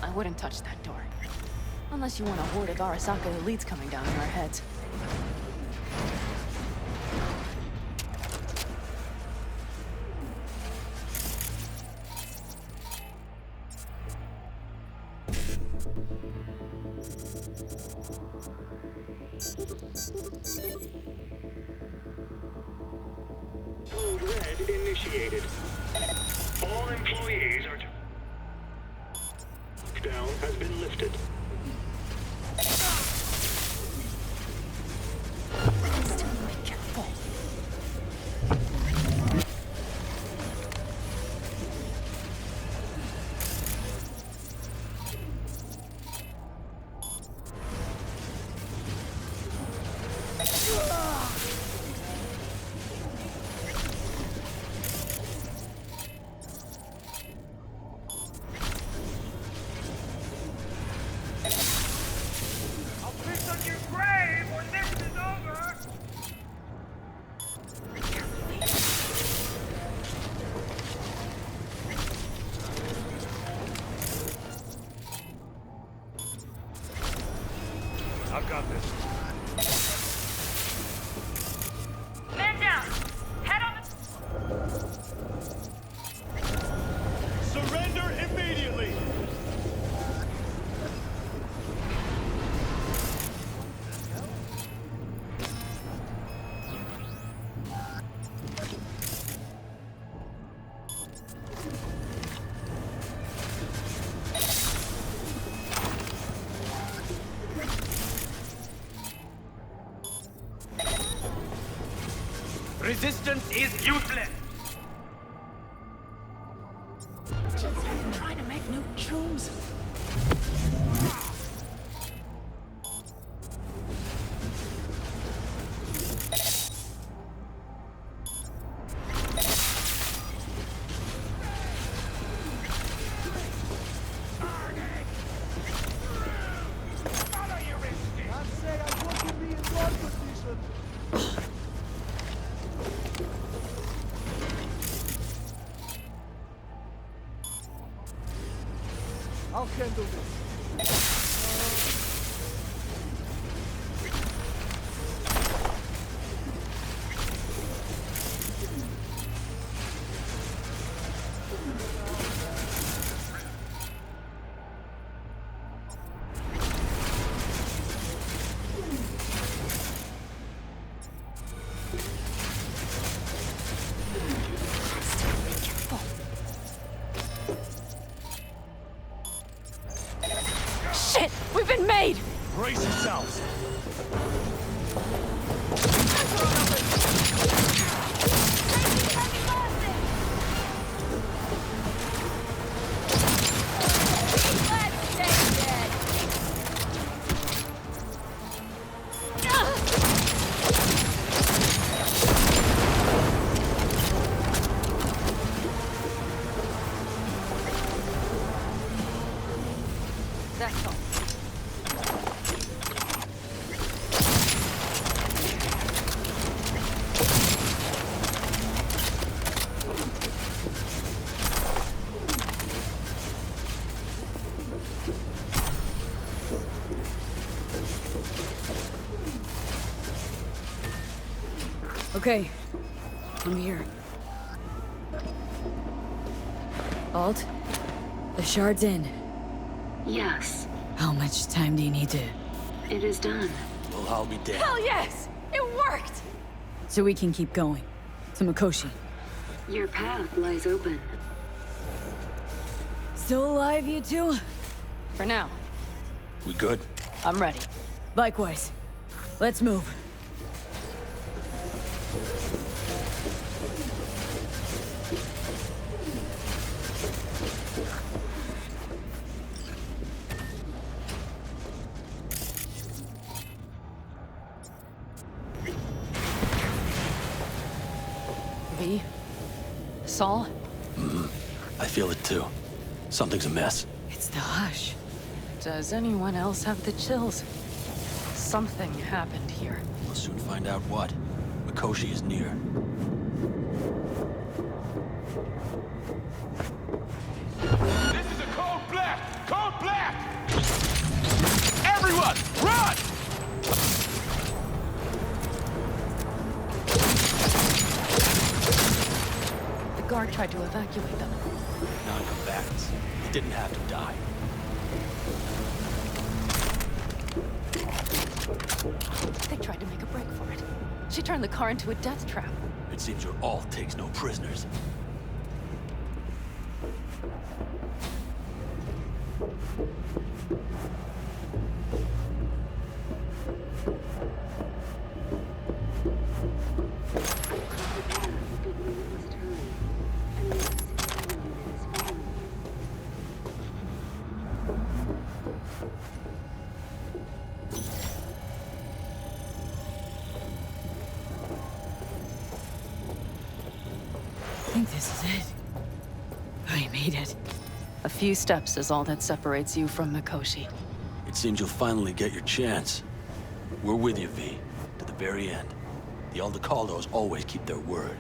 I wouldn't touch that door. Unless you want a horde of Arasaka elites coming down on our heads. Code Red initiated. All employees are to... Lockdown has been lifted. Be careful. I'll piss on your grave when this is over! I've got this. Man down! Head on the... Surrender immediately! Resistance is useless! Just trying to make new shrooms. Follow your instinct! I say I want to be in one position! I'll handle this. Shit! We've been made! Brace yourselves! Let's stay dead! That's all. Okay, I'm here. Alt, the shard's in. Yes, How much time do you need to... it is done. Well, I'll be damned. Hell yes! It worked! So we can keep going. To Mikoshi. Your path lies open. Still alive, you two? For now, We good? I'm ready. Likewise. Let's move. V? Saul? I feel it too. Something's amiss. It's the hush. Does anyone else have the chills? Something happened here. We'll soon find out what. Mikoshi is near. guard tried to evacuate them. Non-combatants. They didn't have to die. They tried to make a break for it. She turned the car into a death trap. It seems your alt takes no prisoners. I think this is it. I made it. A few steps is all that separates you from Mikoshi. It seems you'll finally get your chance. We're with you, V, to the very end. The Aldecaldos always keep their word.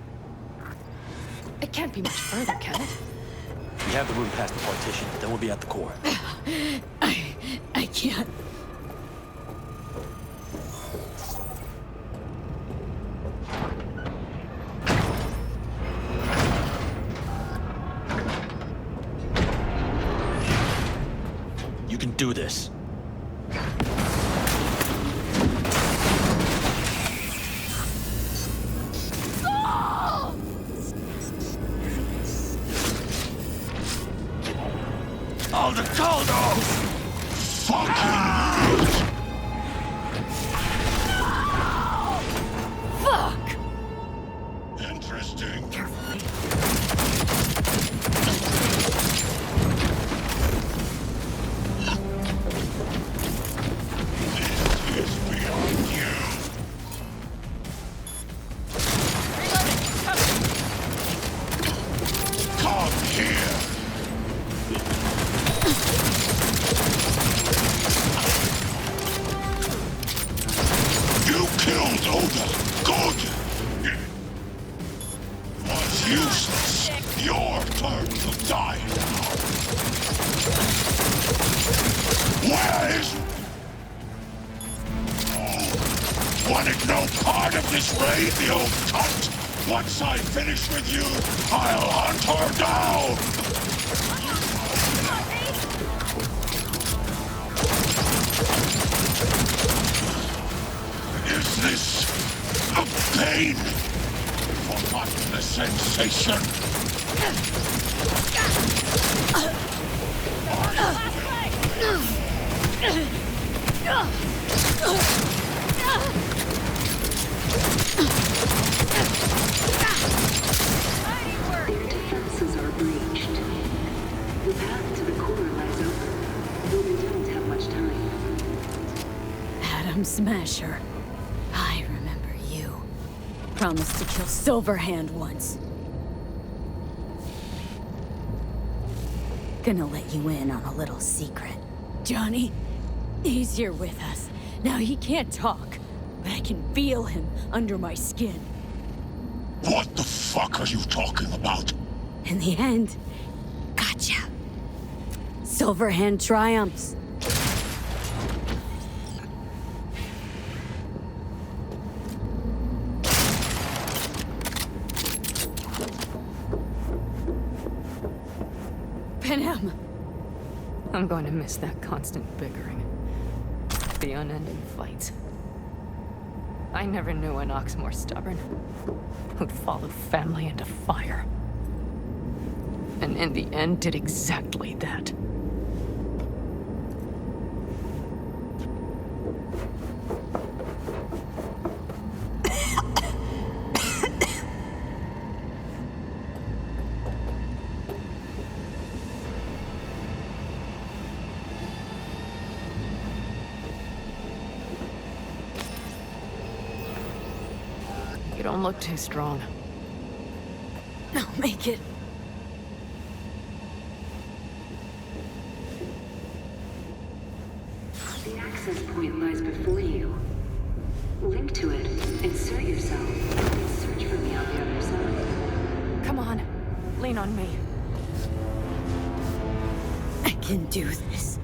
It can't be much further, can it? We have the room past the partition, then we'll be at the core. I can't. You can do this. Aldecaldos! Fuck! Interesting. This is beyond you. Come here. You killed Oda. Good. Was useless. Your turn to die now. Where is... Oh, wanted no part of this raid, the old cunt. Once I finish with you, I'll hunt her down. Is this a pain? Forgotten the sensation? Their defenses are breached. The path to the core lies open, but we don't have much time. Adam Smasher. I remember you. Promised to kill Silverhand once. Gonna let you in on a little secret. Johnny, he's here with us. Now he can't talk, but I can feel him under my skin. What the fuck are you talking about? In the end, gotcha. Silverhand triumphs. Panem! I'm going to miss that constant bickering. The unending fights. I never knew an ox more stubborn, who'd followed family into fire. And in the end did exactly that. You don't look too strong. I'll make it. The access point lies before you. Link to it, insert yourself, and search for me on the other side. Come on, lean on me. I can do this.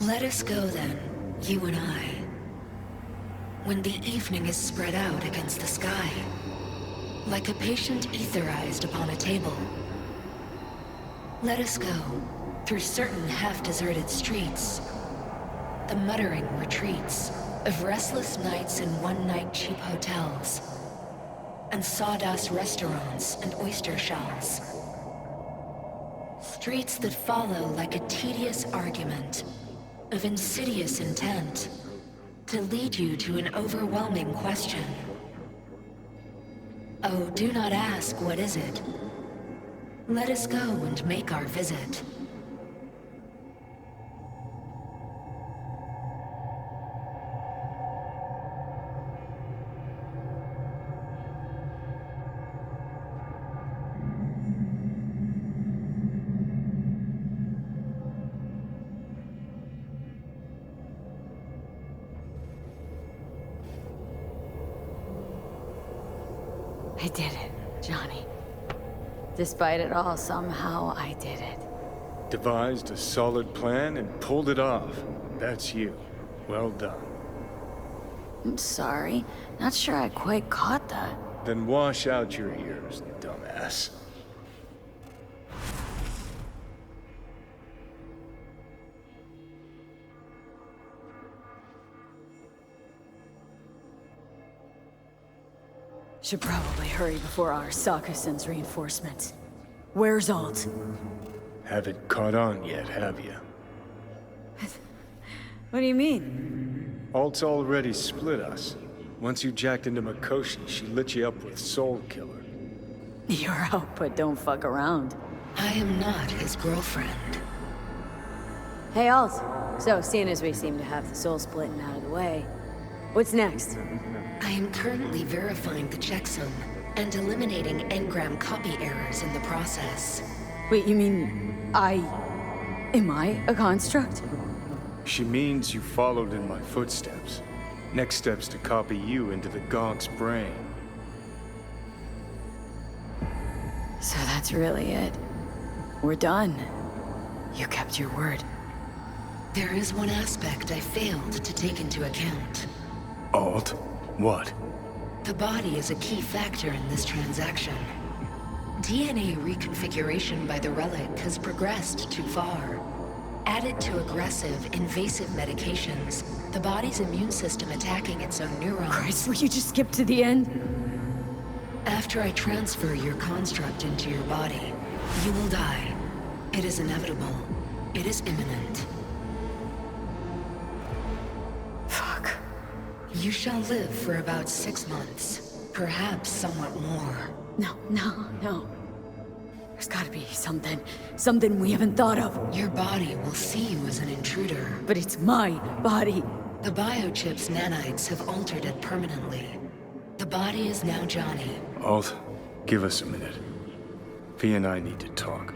Let us go then, you and I. When the evening is spread out against the sky, like a patient etherized upon a table. Let us go through certain half-deserted streets, the muttering retreats of restless nights in one-night cheap hotels, and sawdust restaurants and oyster shells. Streets that follow like a tedious argument of insidious intent to lead you to an overwhelming question. Oh, do not ask, what is it? Let us go and make our visit. I did it, Johnny. Despite it all, somehow I did it. Devised a solid plan and pulled it off. That's you. Well done. I'm sorry. Not sure I quite caught that. Then wash out your ears, dumbass. Should probably hurry before Arasaka sends reinforcements. Where's Alt? Haven't caught on yet, have you? What do you mean? Alt's already split us. Once you jacked into Mikoshi, she lit you up with Soul Killer. You're out, but don't fuck around. I am not his girlfriend. Hey, Alt. So, seeing as we seem to have the soul splitting out of the way, what's next? I am currently verifying the checksum and eliminating engram copy errors in the process. Wait, you mean am I a construct? She means you followed in my footsteps. Next step's to copy you into the Gonk's brain. So that's really it. We're done. You kept your word. There is one aspect I failed to take into account. Alt? What? The body is a key factor in this transaction. DNA reconfiguration by the relic has progressed too far. Added to aggressive, invasive medications, the body's immune system attacking its own neurons. Christ, will you just skip to the end? After I transfer your construct into your body, you will die. It is inevitable. It is imminent. Fuck. You shall live for about 6 months, perhaps somewhat more. No. There's gotta be something we haven't thought of. Your body will see you as an intruder. But it's my body. The biochip's nanites have altered it permanently. The body is now Johnny. Alt, give us a minute. V and I need to talk.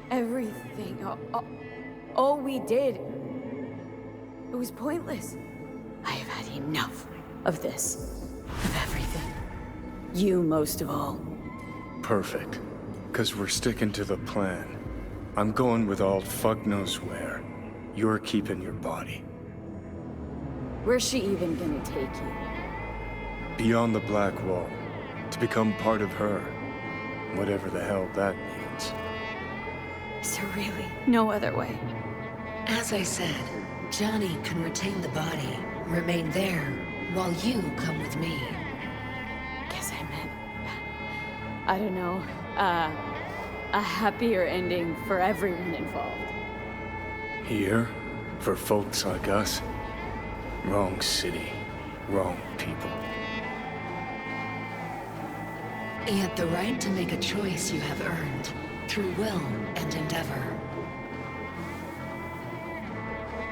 Everything, all we did, it was pointless. I have had enough of this, of everything. You most of all. Perfect. 'Cause we're sticking to the plan. I'm going with Alt fuck knows where. You're keeping your body. Where's she even gonna take you? Beyond the Black Wall. To become part of her. Whatever the hell that means. Is there really no other way? As I said, Johnny can retain the body, remain there, while you come with me. Guess I meant, I don't know, a happier ending for everyone involved. Here? For folks like us? Wrong city. Wrong people. Yet the right to make a choice you have earned, through will and endeavor.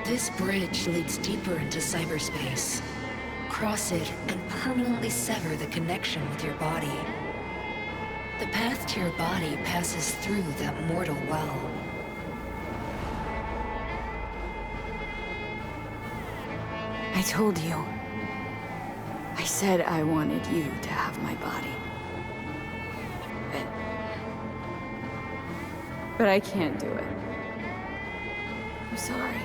This bridge leads deeper into cyberspace. Cross it and permanently sever the connection with your body. The path to your body passes through that mortal well. I told you. I said I wanted you to have my body. but I can't do it. I'm sorry.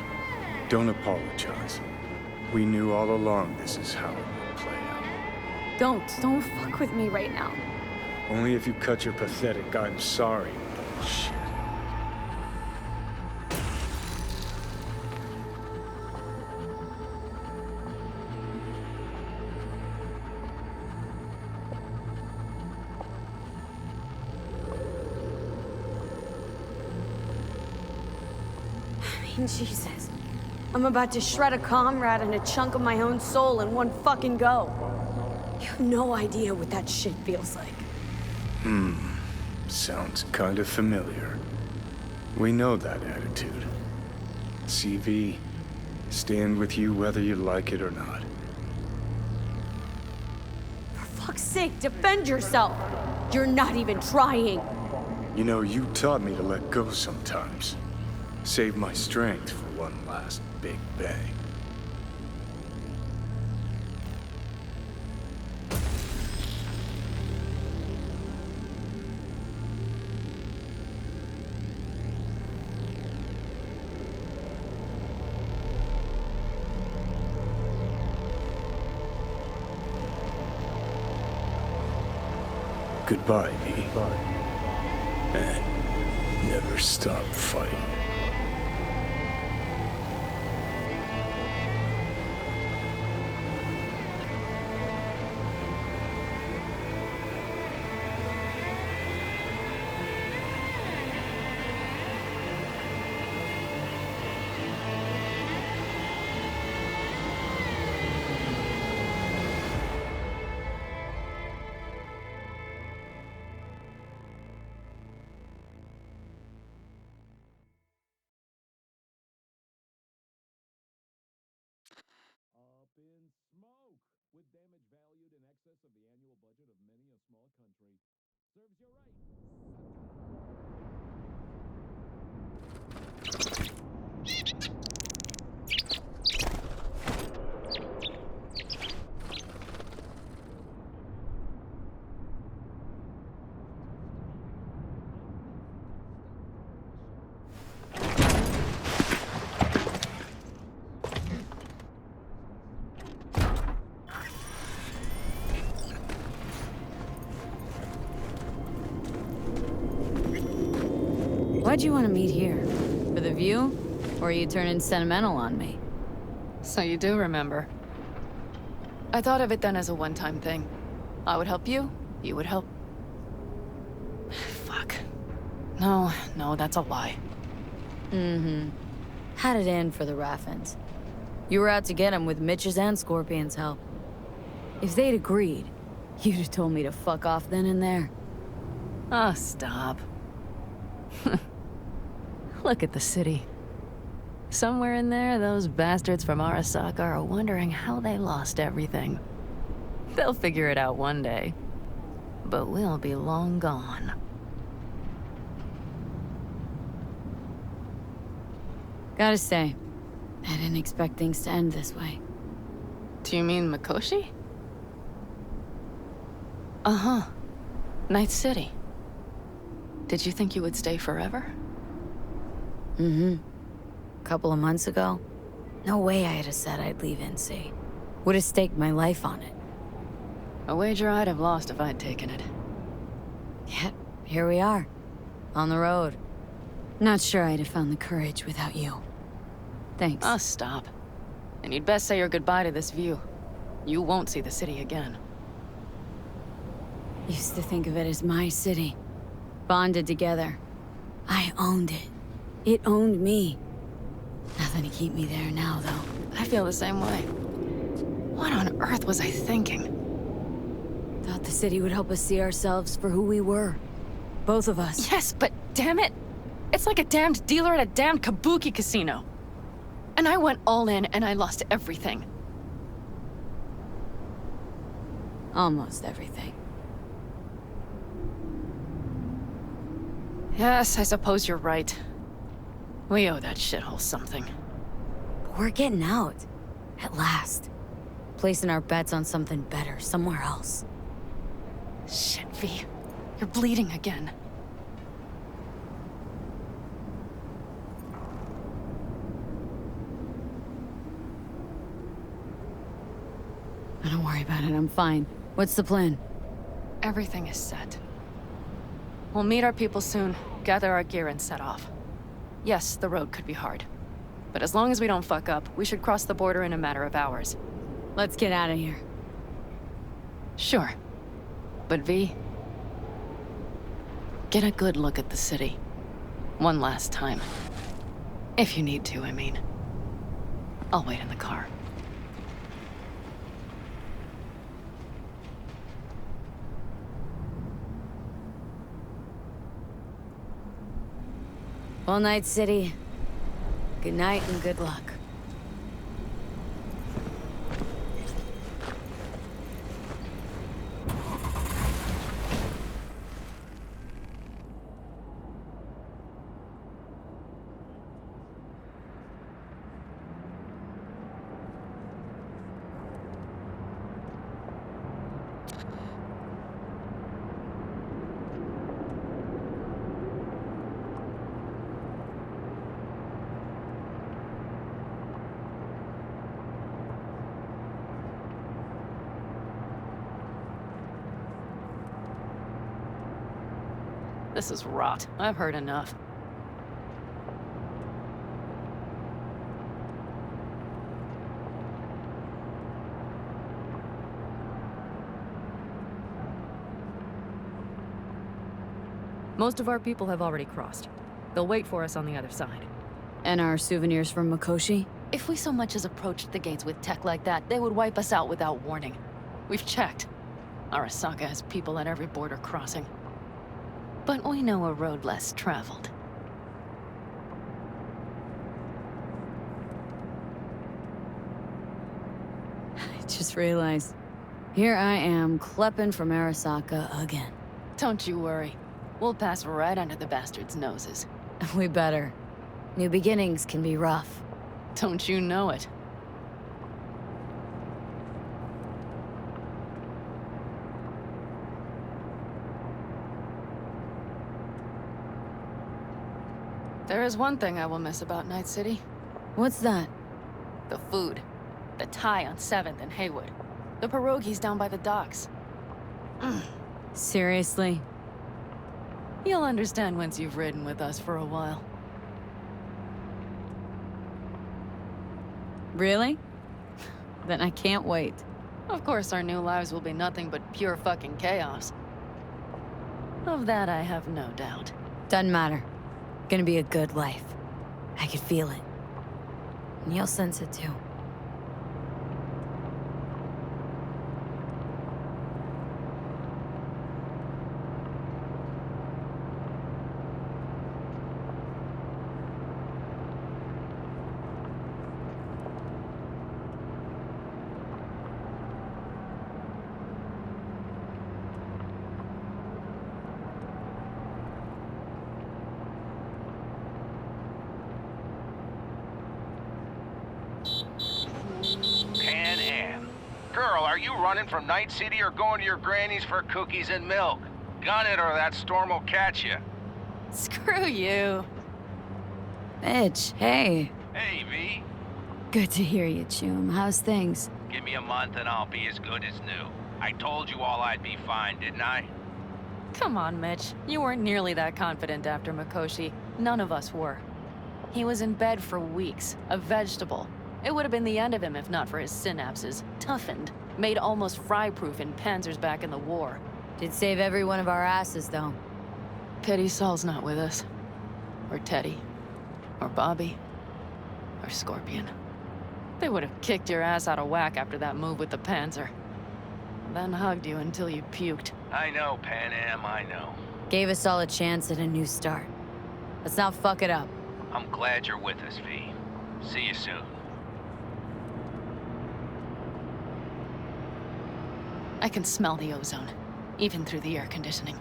Don't apologize. We knew all along this is how it would play out. Don't fuck with me right now. Only if you cut your pathetic "I'm sorry" bullshit. Jesus. I'm about to shred a comrade and a chunk of my own soul in one fucking go. You have no idea what that shit feels like. Sounds kind of familiar. We know that attitude. CV, stand with you whether you like it or not. For fuck's sake, defend yourself! You're not even trying! You know, you taught me to let go sometimes. Save my strength for one last big bang. Goodbye, V. And never stop fighting. Up in smoke! With damage valued in excess of the annual budget of many a small country. Serves you right. Why'd you want to meet here? For the view? Or are you turning sentimental on me? So you do remember. I thought of it then as a one-time thing. I would help you, you would help... Fuck. No, that's a lie. Had it in for the Raffins. You were out to get him with Mitch's and Scorpion's help. If they'd agreed, you'd have told me to fuck off then and there. Oh, stop. Look at the city. Somewhere in there, those bastards from Arasaka are wondering how they lost everything. They'll figure it out one day. But we'll be long gone. Gotta say, I didn't expect things to end this way. Do you mean Mikoshi? Uh-huh. Night City. Did you think you would stay forever? Couple of months ago, no way I'd have said I'd leave NC. Would have staked my life on it. A wager I'd have lost if I'd taken it. Yet, here we are. On the road. Not sure I'd have found the courage without you. Thanks. Oh, stop. And you'd best say your goodbye to this view. You won't see the city again. Used to think of it as my city. Bonded together. I owned it. It owned me. Nothing to keep me there now, though. I feel the same way. What on earth was I thinking? Thought the city would help us see ourselves for who we were. Both of us. Yes, but damn it! It's like a damned dealer at a damned kabuki casino. And I went all in and I lost everything. Almost everything. Yes, I suppose you're right. We owe that shithole something. But we're getting out. At last. Placing our bets on something better, somewhere else. Shit, V. You're bleeding again. Don't worry about it, I'm fine. What's the plan? Everything is set. We'll meet our people soon, gather our gear, and set off. Yes, the road could be hard. But as long as we don't fuck up, we should cross the border in a matter of hours. Let's get out of here. Sure. But V, get a good look at the city. One last time. If you need to, I mean. I'll wait in the car. Well, Night City. Good night and good luck. This is rot. I've heard enough. Most of our people have already crossed. They'll wait for us on the other side. And our souvenirs from Mikoshi? If we so much as approached the gates with tech like that, they would wipe us out without warning. We've checked. Arasaka has people at every border crossing. But we know a road less traveled. I just realized. Here I am, klepping from Arasaka again. Don't you worry. We'll pass right under the bastards' noses. We better. New beginnings can be rough. Don't you know it? There is one thing I will miss about Night City. What's that? The food. The Thai on 7th and Haywood. The pierogies down by the docks. Seriously? You'll understand once you've ridden with us for a while. Really? Then I can't wait. Of course our new lives will be nothing but pure fucking chaos. Of that I have no doubt. Doesn't matter. Gonna be a good life. I could feel it. And you'll sense it too. Girl, are you running from Night City or going to your granny's for cookies and milk? Gun it or that storm will catch you. Screw you. Mitch, hey. Hey, V. Good to hear you, Chum. How's things? Give me a month and I'll be as good as new. I told you all I'd be fine, didn't I? Come on, Mitch. You weren't nearly that confident after Mikoshi. None of us were. He was in bed for weeks, a vegetable. It would have been the end of him if not for his synapses. Toughened, made almost fry-proof in panzers back in the war. Did save every one of our asses, though. Pity Saul's not with us. Or Teddy. Or Bobby. Or Scorpion. They would have kicked your ass out of whack after that move with the Panzer. Then hugged you until you puked. I know, Pan Am, I know. Gave us all a chance at a new start. Let's not fuck it up. I'm glad you're with us, V. See you soon. I can smell the ozone, even through the air conditioning.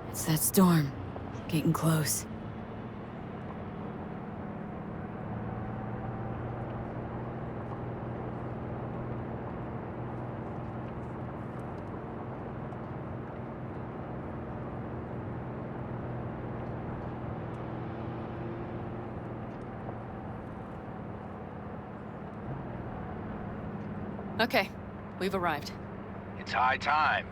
It's that storm. Getting close. Okay, We've arrived. It's high time.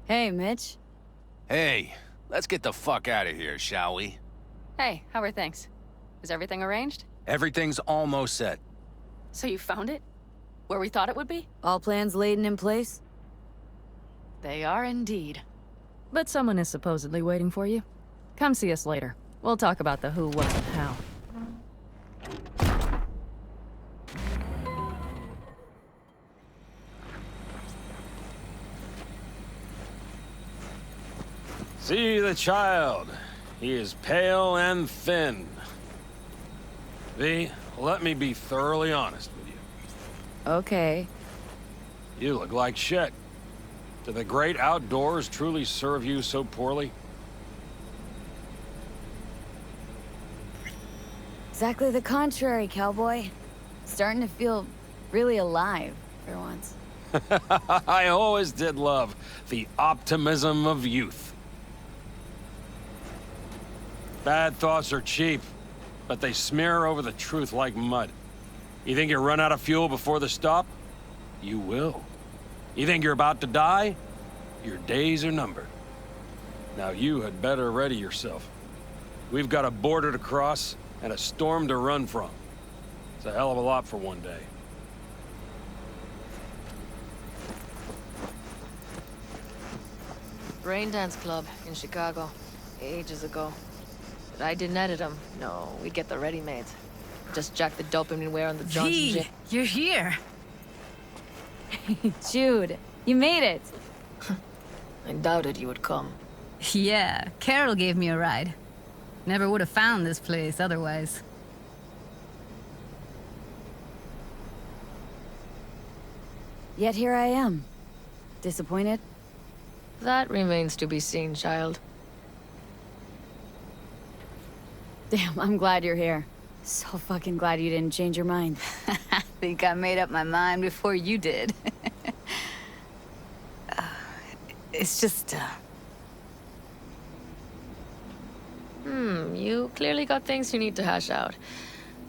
Hey, Mitch. Hey, let's get the fuck out of here, shall we? Hey, how are things? Is everything arranged? Everything's almost set. So you found it? Where we thought it would be? All plans laid and in place? They are indeed. But someone is supposedly waiting for you. Come see us later. We'll talk about the who, what, and how. See the child. He is pale and thin. V, let me be thoroughly honest with you. Okay. You look like shit. Do the great outdoors truly serve you so poorly? Exactly the contrary, cowboy. Starting to feel really alive, for once. I always did love the optimism of youth. Bad thoughts are cheap, but they smear over the truth like mud. You think you run out of fuel before the stop? You will. You think you're about to die? Your days are numbered. Now you had better ready yourself. We've got a border to cross and a storm to run from. It's a hell of a lot for one day. Rain Dance Club in Chicago, ages ago. But I didn't edit them. No, we'd get the ready-mades. Just jack the dopamine wear on the Johnson V, you're here. Jude, you made it. I doubted you would come. Yeah, Carol gave me a ride. Never would have found this place otherwise. Yet here I am. Disappointed? That remains to be seen, child. Damn, I'm glad you're here. So fucking glad you didn't change your mind. I think I made up my mind before you did. It's just, You clearly got things you need to hash out.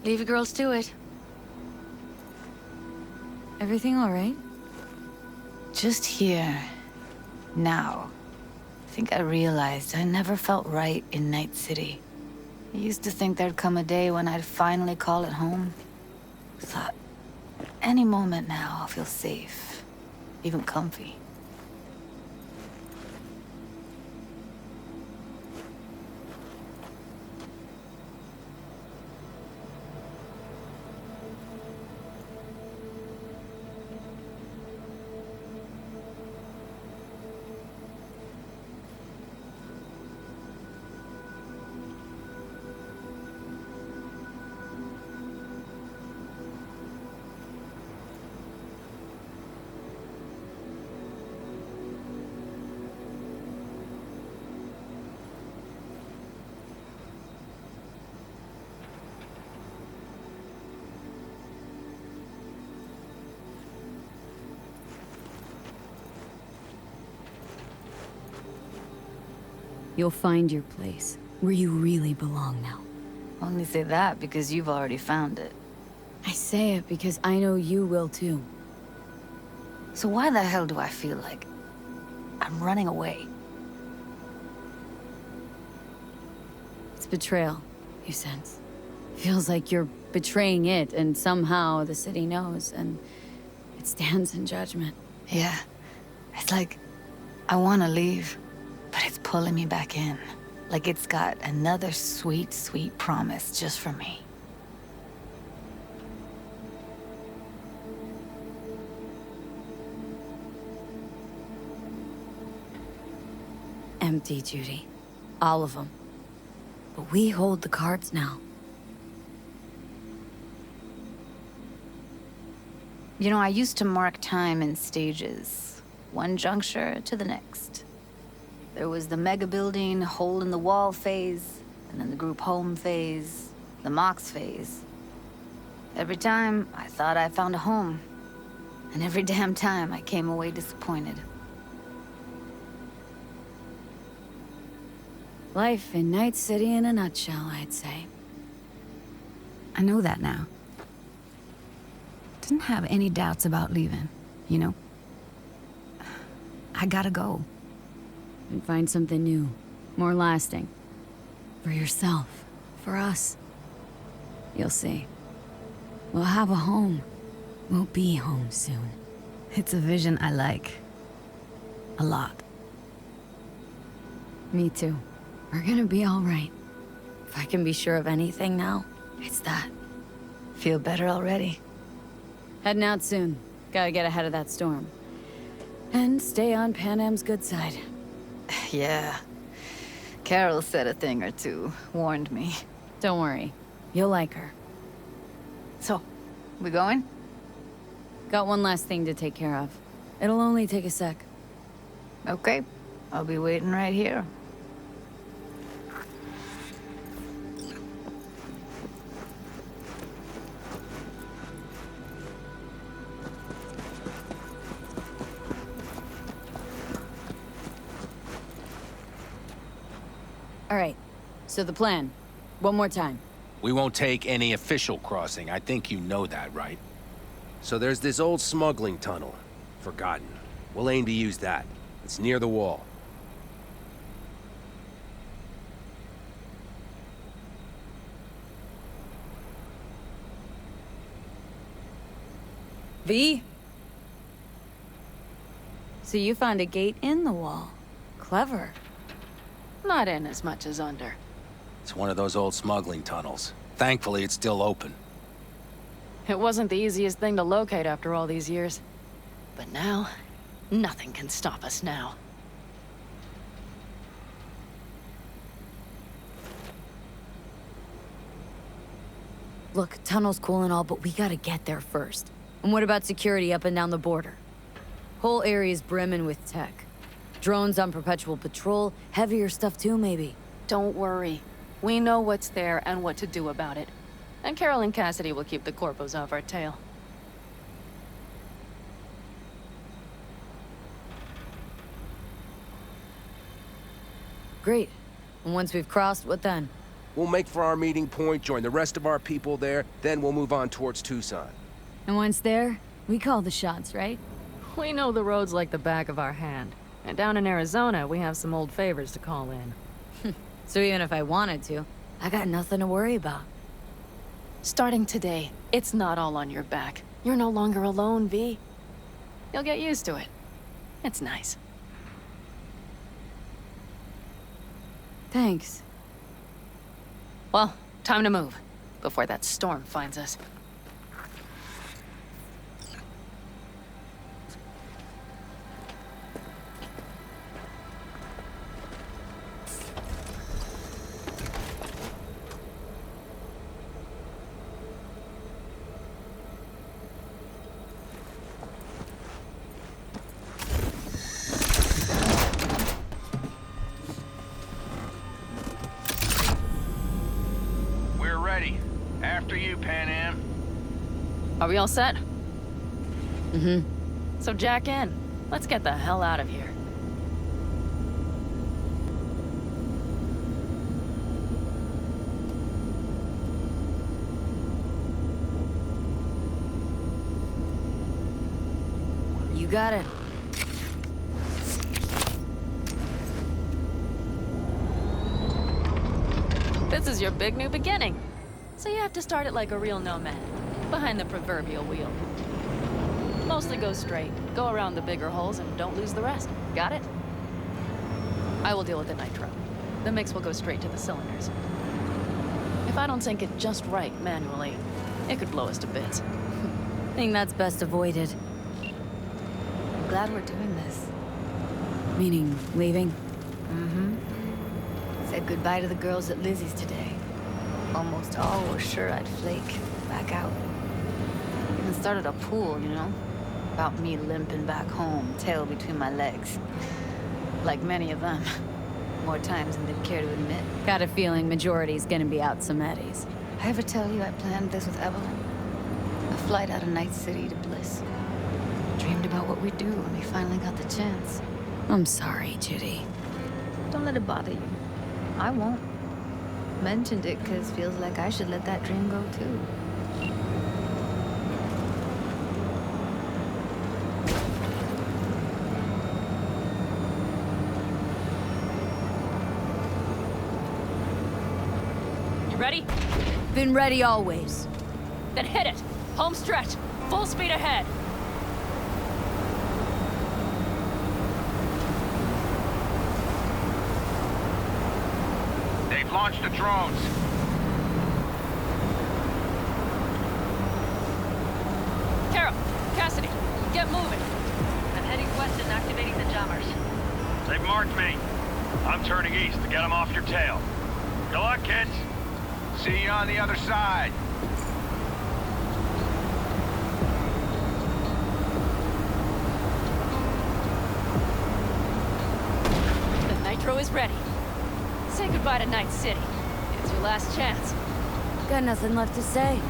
Leave you girls to it. Everything all right? just here, now. I think I realized I never felt right in Night City. I used to think there'd come a day when I'd finally call it home. Thought, any moment now I'll feel safe, even comfy. You'll find your place, where you really belong now. Only say that because you've already found it. I say it because I know you will too. So why the hell do I feel like I'm running away? It's betrayal, you sense. Feels like you're betraying it, and somehow the city knows, and it stands in judgment. Yeah. It's like I want to leave, but it's pulling me back in. Like it's got another sweet, sweet promise just for me. Empty, Judy. All of them. But we hold the cards now. You know, I used to mark time in stages, one juncture to the next. There was the mega building, hole in the wall phase, and then the group home phase, the Mox phase. Every time, I thought I found a home. And every damn time, I came away disappointed. Life in Night City in a nutshell, I'd say. I know that now. Didn't have any doubts about leaving, you know? I gotta go. And find something new, more lasting. For yourself, for us. You'll see. We'll have a home. We'll be home soon. It's a vision I like. A lot. Me too. We're gonna be all right. If I can be sure of anything now, it's that. Feel better already. Heading out soon. Gotta get ahead of that storm. And stay on Panam's good side. Yeah. Carol said a thing or two, warned me. Don't worry. You'll like her. So, we going? Got one last thing to take care of. It'll only take a sec. Okay. I'll be waiting right here. All right. So the plan. One more time. We won't take any official crossing. I think you know that, right? So there's this old smuggling tunnel. Forgotten. We'll aim to use that. It's near the wall. V? So you found a gate in the wall. Clever. Not in as much as under. It's one of those old smuggling tunnels. Thankfully, it's still open. It wasn't the easiest thing to locate after all these years. But now, nothing can stop us now. Look, tunnel's cool and all, but we gotta get there first. And what about security up and down the border? Whole area's brimming with tech. Drones on perpetual patrol, heavier stuff too, maybe. Don't worry. We know what's there and what to do about it. And Carol and Cassidy will keep the corpos off our tail. Great. And once we've crossed, what then? We'll make for our meeting point, join the rest of our people there, then we'll move on towards Tucson. And once there, we call the shots, right? We know the roads like the back of our hand. And down in Arizona, we have some old favors to call in. So even if I wanted to, I got nothing to worry about. Starting today, it's not all on your back. You're no longer alone, V. You'll get used to it. It's nice. Thanks. Well, time to move, before that storm finds us. After you, Pan Am. Are we all set? Mm-hmm. So jack in. Let's get the hell out of here. You got it. This is your big new beginning. So you have to start it like a real nomad, behind the proverbial wheel. Mostly go straight, go around the bigger holes, and don't lose the rest. Got it? I will deal with the nitro. The mix will go straight to the cylinders. If I don't sync it just right manually, it could blow us to bits. I think that's best avoided. I'm glad we're doing this. Meaning, leaving? Mm-hmm. Said goodbye to the girls at Lizzie's today. Almost all were sure I'd flake, back out. Even started a pool, you know? About me limping back home, tail between my legs. Like many of them. More times than they'd care to admit. Got a feeling majority's gonna be out some eddies. I ever tell you I planned this with Evelyn? A flight out of Night City to Bliss. Dreamed about what we'd do when we finally got the chance. I'm sorry, Judy. Don't let it bother you. I won't. Mentioned it because feels like I should let that dream go too. You ready? Been ready always. Then hit it! Home stretch! Full speed ahead! They've launched the drones. Carol, Cassidy, get moving. I'm heading west and activating the jammers. They've marked me. I'm turning east to get them off your tail. Good luck, kids. See you on the other side. The nitro is ready. Say goodbye to Night City. It's your last chance. Got nothing left to say.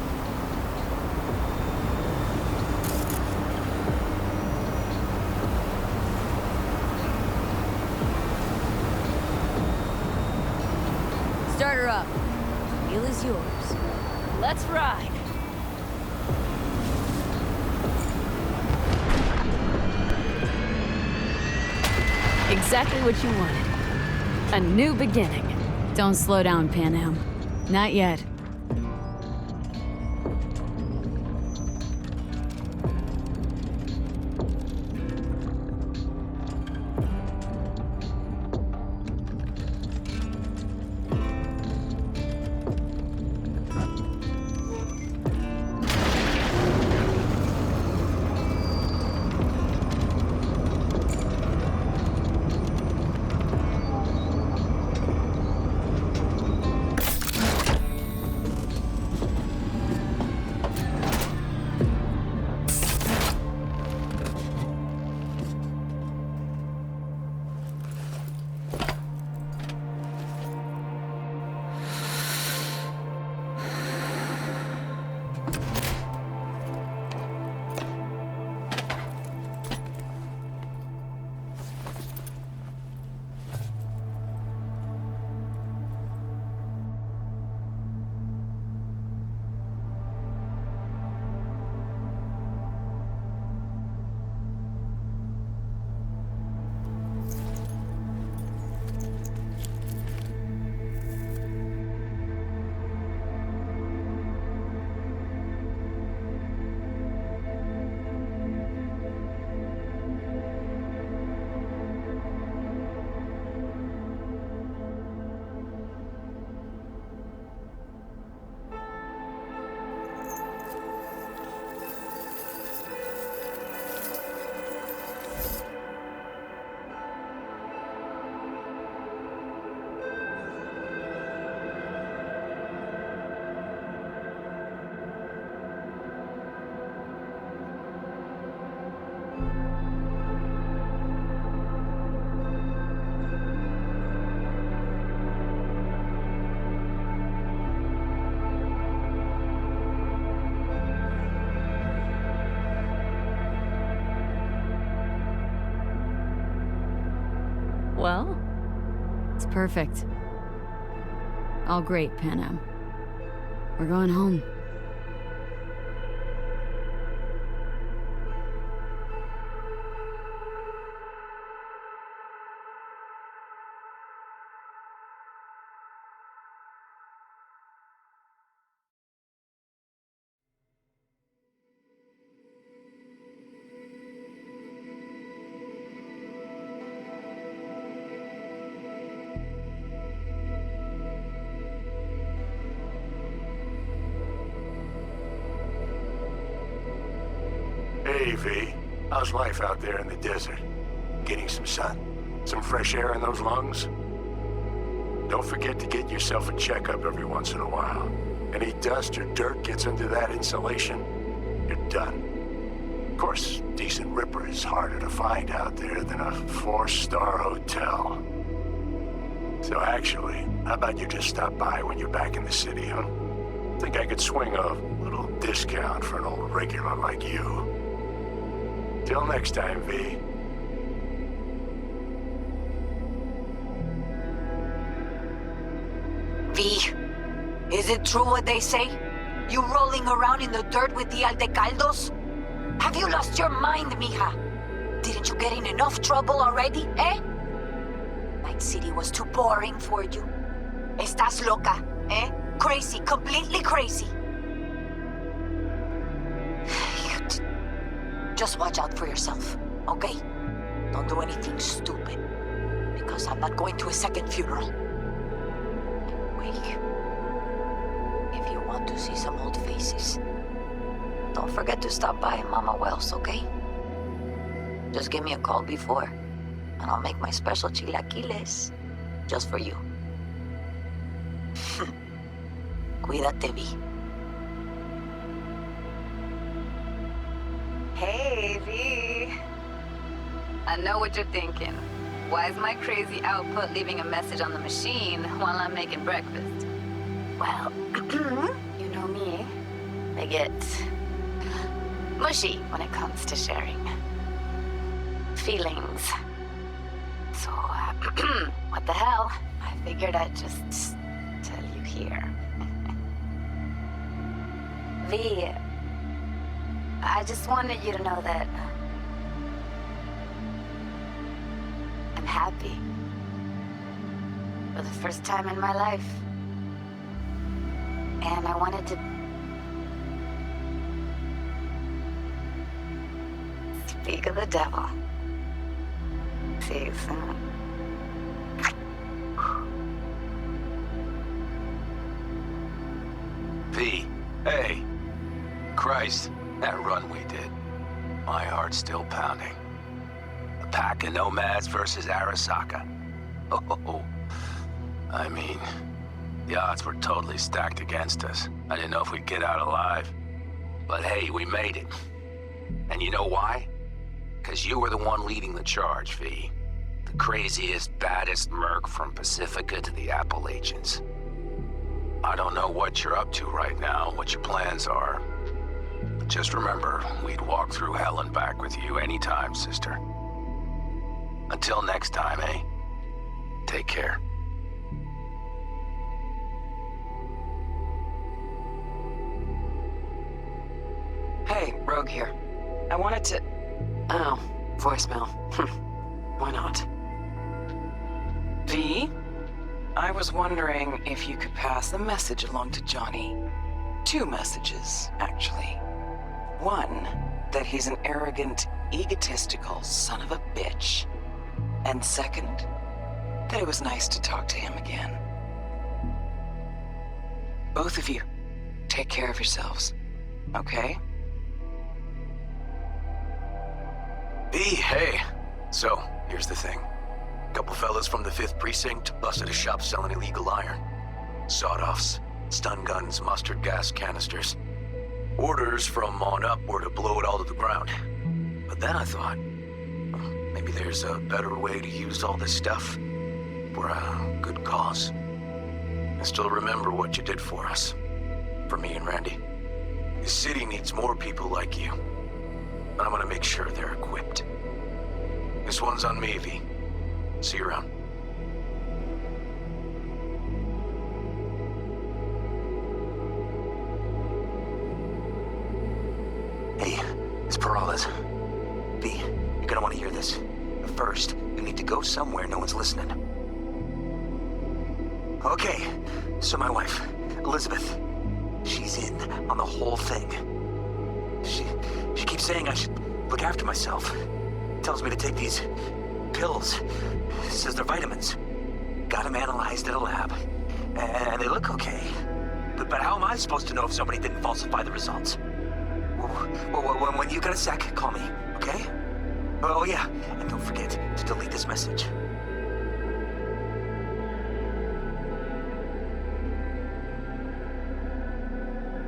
Start her up. Wheel is yours. Let's ride. Exactly what you wanted. A new beginning. Don't slow down, Pan Am. Not yet. Well? It's perfect. All great, Pan Am. We're going home. Hey, V. How's life out there in the desert? Getting some sun? Some fresh air in those lungs? Don't forget to get yourself a checkup every once in a while. Any dust or dirt gets into that insulation, you're done. Of course, decent ripper is harder to find out there than a 4-star hotel. So actually, how about you just stop by when you're back in the city, huh? Think I could swing a little discount for an old regular like you. Till next time, V. V, is it true what they say? You rolling around in the dirt with the Aldecaldos? Have you lost your mind, mija? Didn't you get in enough trouble already, eh? Night City was too boring for you. Estás loca, eh? Crazy, completely crazy. Just watch out for yourself, okay? Don't do anything stupid, because I'm not going to a second funeral. Wait. If you want to see some old faces, don't forget to stop by Mama Wells, okay? Just give me a call before, and I'll make my special chilaquiles just for you. Cuídate, Vi. Hey, V. I know what you're thinking. Why is my crazy output leaving a message on the machine while I'm making breakfast? Well, you know me. I get mushy when it comes to sharing feelings. So, what the hell? I figured I'd just tell you here. V, I just wanted you to know that I'm happy. For the first time in my life. And I wanted to speak of the devil. See you soon. V, hey. Christ, that run we did. My heart's still pounding. A pack of nomads versus Arasaka. Oh, I mean, the odds were totally stacked against us. I didn't know if we'd get out alive. But hey, we made it. And you know why? Because you were the one leading the charge, V. The craziest, baddest merc from Pacifica to the Appalachians. I don't know what you're up to right now, what your plans are. But just remember, we'd walk through hell and back with you anytime, sister. Until next time, eh? Take care. Hey, Rogue here. I wanted to... Oh, voicemail. Why not? V? I was wondering if you could pass the message along to Johnny. 2 messages, actually. One, that he's an arrogant, egotistical son of a bitch. And second, that it was nice to talk to him again. Both of you, take care of yourselves, okay? V, hey. So, here's the thing. A couple fellas from the 5th Precinct busted a shop selling illegal iron. Sawed-offs, stun guns, mustard gas canisters. Orders from on up were to blow it all to the ground. But then I thought, well, maybe there's a better way to use all this stuff for a good cause. I still remember what you did for us. For me and Randy. The city needs more people like you. And I'm gonna make sure they're equipped. This one's on me, V. See you around. Hey, it's Peralez. V, you're gonna want to hear this. But first, you need to go somewhere no one's listening. Okay, so my wife, Elizabeth, she's in on the whole thing. She keeps saying I should look after myself. Tells me to take these pills. Says they're vitamins. Got them analyzed at a lab. And they look okay. But how am I supposed to know if somebody didn't falsify the results? When you got a sec, call me, okay? Oh yeah, and don't forget to delete this message.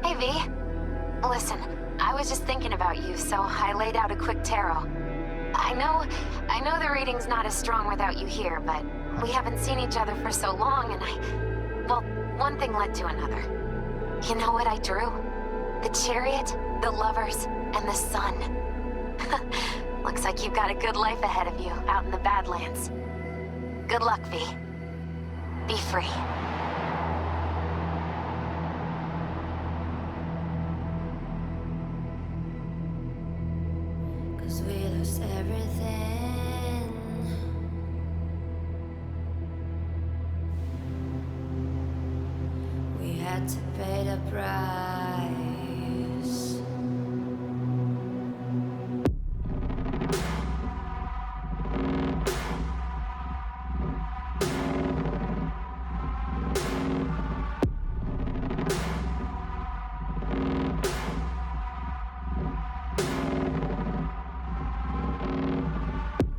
Hey, V. Listen, I was just thinking about you, so I laid out a quick tarot. I know the reading's not as strong without you here, but we haven't seen each other for so long, and well, one thing led to another. You know what I drew? The chariot, the lovers, and the sun. Looks like you've got a good life ahead of you out in the Badlands. Good luck, V. Be free. 'Cause we lost everything. We had to pay the price.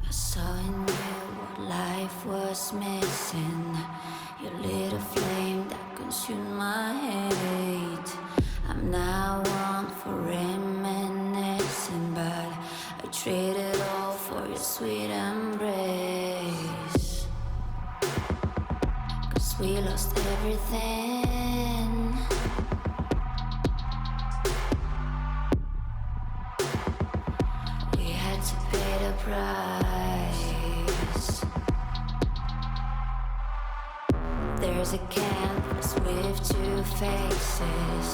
I saw in you what life was missing. You lit a flame that consumed my hate. I'm now one for reminiscing, but I trade it all for your sweet embrace. 'Cause we lost everything. We had to pay the price. There's a canvas with two faces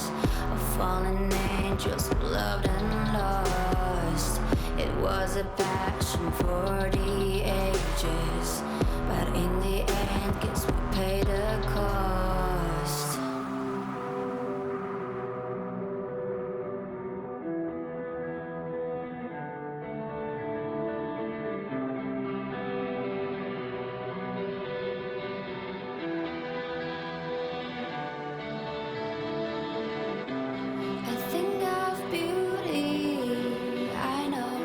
of fallen angels who loved and lost. It was a passion for the ages, but in the end, guess we paid the cost. I think of beauty, I know,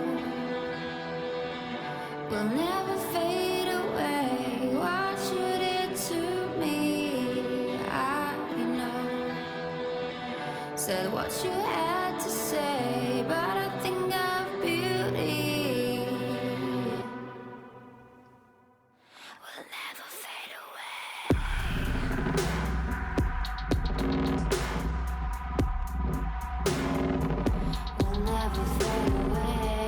will never fade away. What you did to me, I know. Said what you had to say, but I think of beauty will never fade away. Will never fade away.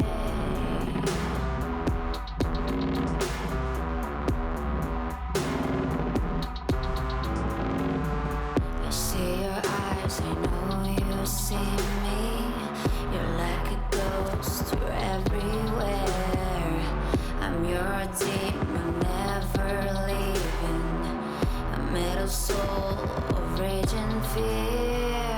I see your eyes, I know you see me. You're like a ghost, you're everywhere. I'm your demon, never leaving. A metal soul of rage and fear.